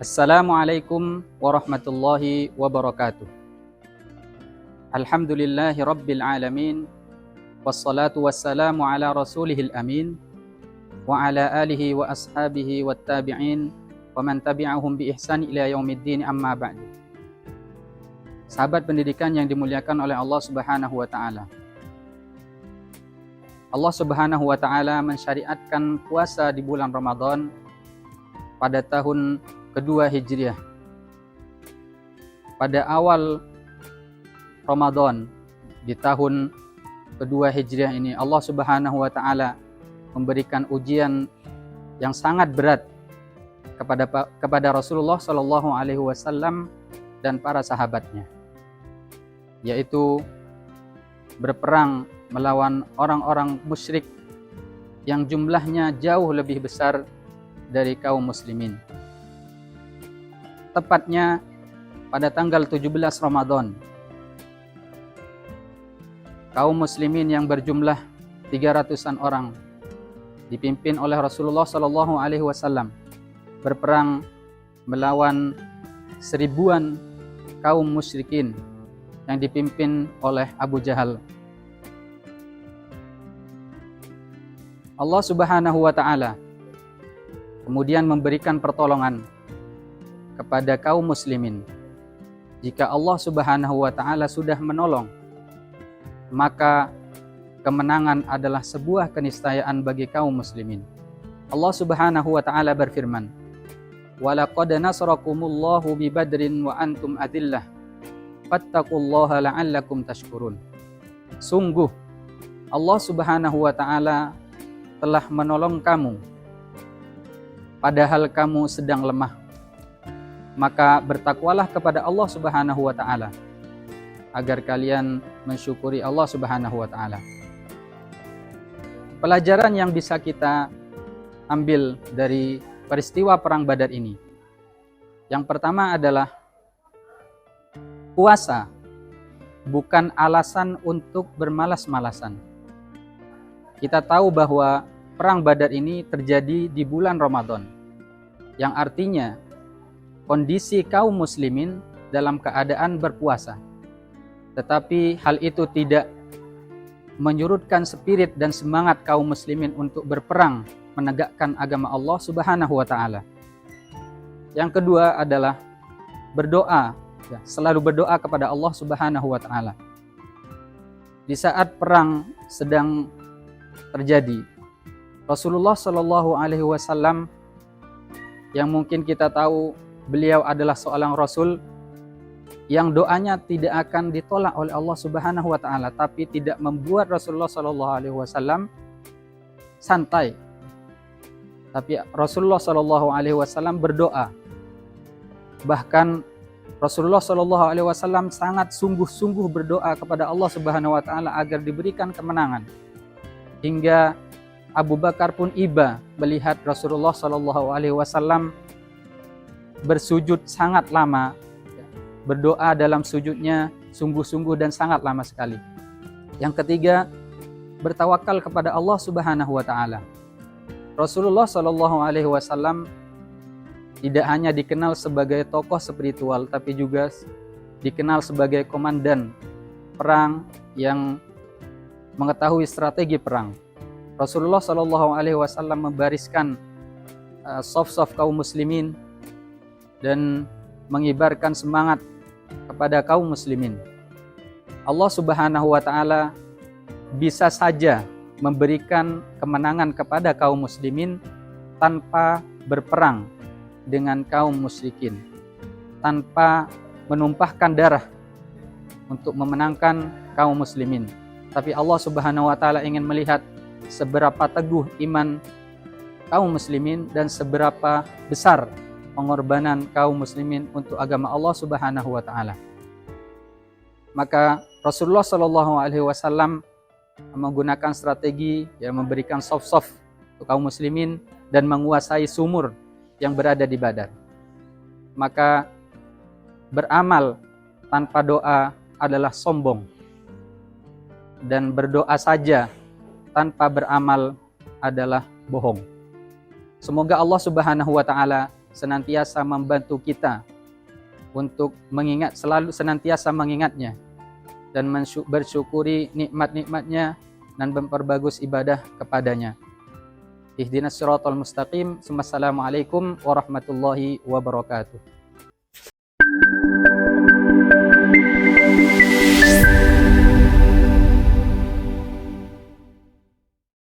Assalamualaikum warahmatullahi wabarakatuh. Alhamdulillahi rabbil alamin. Wassalatu wassalamu ala rasulihil amin. Wa ala alihi wa ashabihi wa tabi'in. Wa man tabi'ahum bi ihsan ila yaumiddin, amma ba'du. Sahabat pendidikan yang dimuliakan oleh Allah subhanahu wa ta'ala. Allah subhanahu wa ta'ala mensyariatkan puasa di bulan Ramadan pada tahun kedua Hijriah. Pada awal Ramadan di tahun kedua Hijriah ini, Allah Subhanahu wa taala memberikan ujian yang sangat berat kepada Rasulullah Shallallahu alaihi wasallam dan para sahabatnya, yaitu berperang melawan orang-orang musyrik yang jumlahnya jauh lebih besar dari kaum muslimin. Tepatnya pada tanggal 17 Ramadan, kaum muslimin yang berjumlah 300-an orang dipimpin oleh Rasulullah Shallallahu alaihi wasallam berperang melawan seribuan kaum musyrikin yang dipimpin oleh Abu Jahal. Allah Subhanahu wa taala kemudian memberikan pertolongan kepada kaum muslimin. Jika Allah Subhanahu wa taala sudah menolong, maka kemenangan adalah sebuah keniscayaan bagi kaum muslimin. Allah Subhanahu wa taala berfirman, "Wa laqad nasarakumullahu bi Badrin wa antum adillah, fattaqullaha la'allakum tashkurun." Sungguh Allah Subhanahu wa taala telah menolong kamu padahal kamu sedang lemah. Maka bertakwalah kepada Allah Subhanahu wa taala agar kalian mensyukuri Allah Subhanahu wa taala. Pelajaran yang bisa kita ambil dari peristiwa perang Badar ini, yang pertama adalah puasa bukan alasan untuk bermalas-malasan. Kita tahu bahwa perang Badar ini terjadi di bulan Ramadan, yang artinya kondisi kaum muslimin dalam keadaan berpuasa. Tetapi hal itu tidak menyurutkan spirit dan semangat kaum muslimin untuk berperang menegakkan agama Allah Subhanahu wa taala. Yang kedua adalah berdoa, selalu berdoa kepada Allah Subhanahu wa taala. Di saat perang sedang terjadi, Rasulullah Shallallahu alaihi wasallam yang mungkin kita tahu beliau adalah seorang Rasul yang doanya tidak akan ditolak oleh Allah Subhanahu wa taala, tapi tidak membuat Rasulullah Shallallahu alaihi wasallam santai. Tapi Rasulullah Shallallahu alaihi wasallam berdoa. Bahkan Rasulullah Shallallahu alaihi wasallam sangat sungguh-sungguh berdoa kepada Allah Subhanahu wa taala agar diberikan kemenangan. Hingga Abu Bakar pun iba melihat Rasulullah Shallallahu alaihi wasallam bersujud sangat lama, berdoa dalam sujudnya sungguh-sungguh dan sangat lama sekali. Yang ketiga, bertawakal kepada Allah Subhanahu wa taala. Rasulullah Shallallahu alaihi wasallam tidak hanya dikenal sebagai tokoh spiritual, tapi juga dikenal sebagai komandan perang yang mengetahui strategi perang. Rasulullah Shallallahu alaihi wasallam membariskan saf-saf kaum muslimin dan mengibarkan semangat kepada kaum muslimin. Allah Subhanahu wa taala bisa saja memberikan kemenangan kepada kaum muslimin tanpa berperang dengan kaum musyrikin, tanpa menumpahkan darah untuk memenangkan kaum muslimin. Tapi Allah Subhanahu wa taala ingin melihat seberapa teguh iman kaum muslimin dan seberapa besar pengorbanan kaum muslimin untuk agama Allah Subhanahu wa taala. Maka Rasulullah Shallallahu alaihi wasallam menggunakan strategi yang memberikan soft-soft untuk kaum muslimin dan menguasai sumur yang berada di Badar. Maka beramal tanpa doa adalah sombong, dan berdoa saja tanpa beramal adalah bohong. Semoga Allah Subhanahu wa taala senantiasa membantu kita untuk senantiasa mengingatnya dan bersyukuri nikmat-nikmatnya dan memperbagus ibadah kepadanya. Ihdinas siratal mustaqim. Assalamualaikum warahmatullahi wabarakatuh.